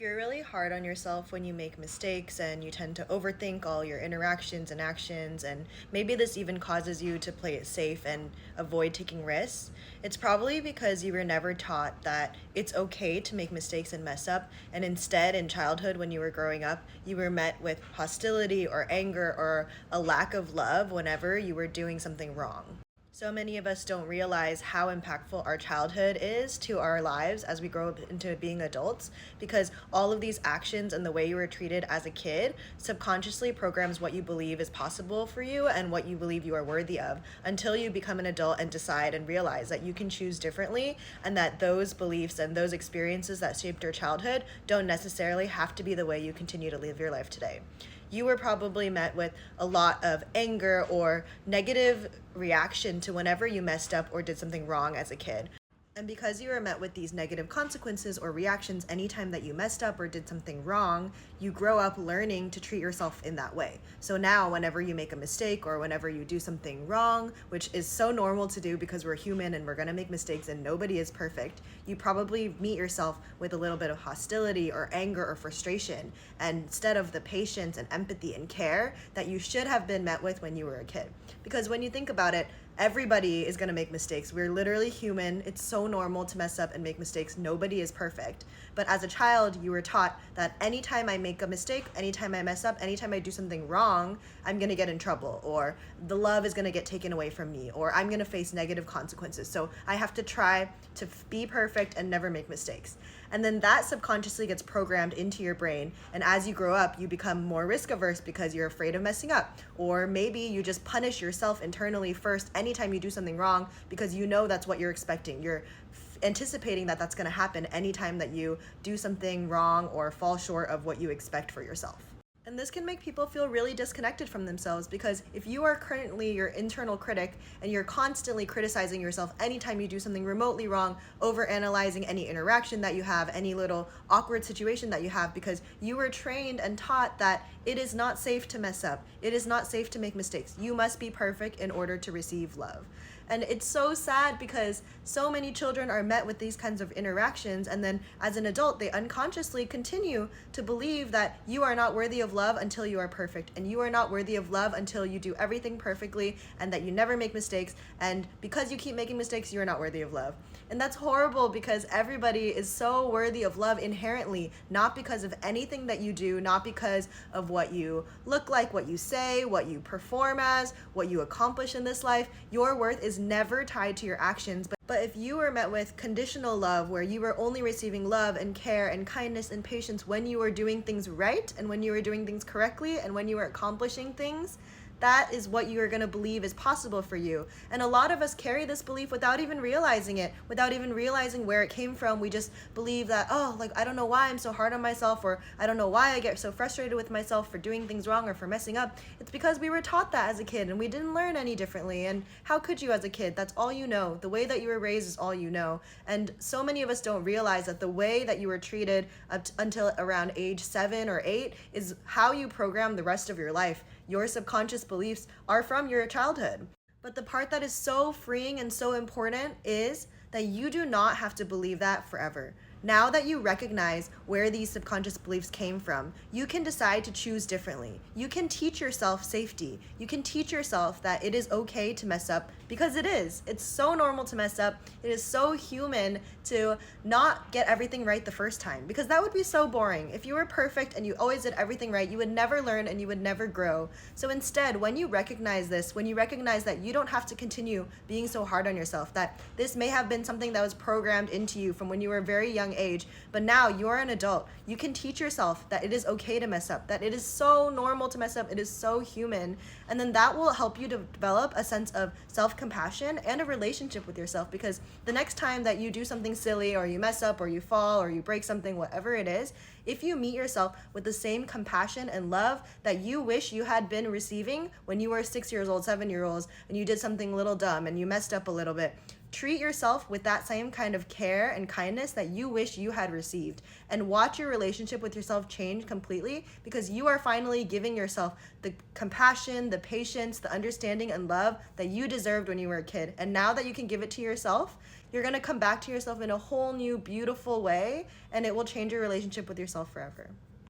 you're really hard on yourself when you make mistakes and you tend to overthink all your interactions and actions, and maybe this even causes you to play it safe and avoid taking risks, it's probably because you were never taught that it's okay to make mistakes and mess up. And instead, in childhood, when you were growing up, you were met with hostility or anger or a lack of love whenever you were doing something wrong. So many of us don't realize how impactful our childhood is to our lives as we grow up into being adults, because all of these actions and the way you were treated as a kid subconsciously programs what you believe is possible for you and what you believe you are worthy of, until you become an adult and decide and realize that you can choose differently, and that those beliefs and those experiences that shaped your childhood don't necessarily have to be the way you continue to live your life today. You were probably met with a lot of anger or negative reaction to whenever you messed up or did something wrong as a kid. And because you were met with these negative consequences or reactions anytime that you messed up or did something wrong, you grow up learning to treat yourself in that way. So now, whenever you make a mistake or whenever you do something wrong, which is so normal to do because we're human and we're gonna make mistakes and nobody is perfect, you probably meet yourself with a little bit of hostility or anger or frustration, and instead of the patience and empathy and care that you should have been met with when you were a kid. Because when you think about it, everybody is going to make mistakes. We're literally human. It's so normal to mess up and make mistakes. Nobody is perfect. But as a child, you were taught that anytime I make a mistake, anytime I mess up, anytime I do something wrong, I'm going to get in trouble, or the love is going to get taken away from me, or I'm going to face negative consequences. So I have to try to be perfect and never make mistakes. And then that subconsciously gets programmed into your brain. And as you grow up, you become more risk averse because you're afraid of messing up. Or maybe you just punish yourself internally first anytime you do something wrong because you know that's what you're expecting. You're anticipating that that's going to happen anytime that you do something wrong or fall short of what you expect for yourself. And this can make people feel really disconnected from themselves, because if you are currently your internal critic and you're constantly criticizing yourself anytime you do something remotely wrong, overanalyzing any interaction that you have, any little awkward situation that you have, because you were trained and taught that it is not safe to mess up, it is not safe to make mistakes, you must be perfect in order to receive love. And it's so sad because so many children are met with these kinds of interactions, and then as an adult, they unconsciously continue to believe that you are not worthy of love until you are perfect, and you are not worthy of love until you do everything perfectly, and that you never make mistakes, and because you keep making mistakes, you are not worthy of love. And that's horrible, because everybody is so worthy of love inherently, not because of anything that you do, not because of what you look like, what you say, what you perform as, what you accomplish in this life. Your worth is never tied to your actions. But if you were met with conditional love, where you were only receiving love and care and kindness and patience when you were doing things right and when you were doing things correctly and when you were accomplishing things, that is what you are going to believe is possible for you. And a lot of us carry this belief without even realizing it, without even realizing where it came from. We just believe that, oh, like, I don't know why I'm so hard on myself, or I don't know why I get so frustrated with myself for doing things wrong or for messing up. It's because we were taught that as a kid and we didn't learn any differently. And how could you as a kid? That's all you know. The way that you were raised is all you know. And so many of us don't realize that the way that you were treated up until around age 7 or 8 is how you program the rest of your life. Your subconscious beliefs are from your childhood. But the part that is so freeing and so important is that you do not have to believe that forever. Now that you recognize where these subconscious beliefs came from, you can decide to choose differently. You can teach yourself safety. You can teach yourself that it is okay to mess up, because it is. It's so normal to mess up. It is so human to not get everything right the first time, because that would be so boring. If you were perfect and you always did everything right, you would never learn and you would never grow. So instead, when you recognize this, when you recognize that you don't have to continue being so hard on yourself, that this may have been something that was programmed into you from when you were very young age, but now you're an adult, you can teach yourself that it is okay to mess up, that it is so normal to mess up, it is so human, and then that will help you to develop a sense of self-compassion and a relationship with yourself, because the next time that you do something silly, or you mess up, or you fall, or you break something, whatever it is, if you meet yourself with the same compassion and love that you wish you had been receiving when you were 6 years old, 7 years old, and you did something a little dumb and you messed up a little bit, treat yourself with that same kind of care and kindness that you wish you had received, and watch your relationship with yourself change completely, because you are finally giving yourself the compassion, the patience, the understanding and love that you deserved when you were a kid. And now that you can give it to yourself, you're going to come back to yourself in a whole new beautiful way, and it will change your relationship with yourself forever.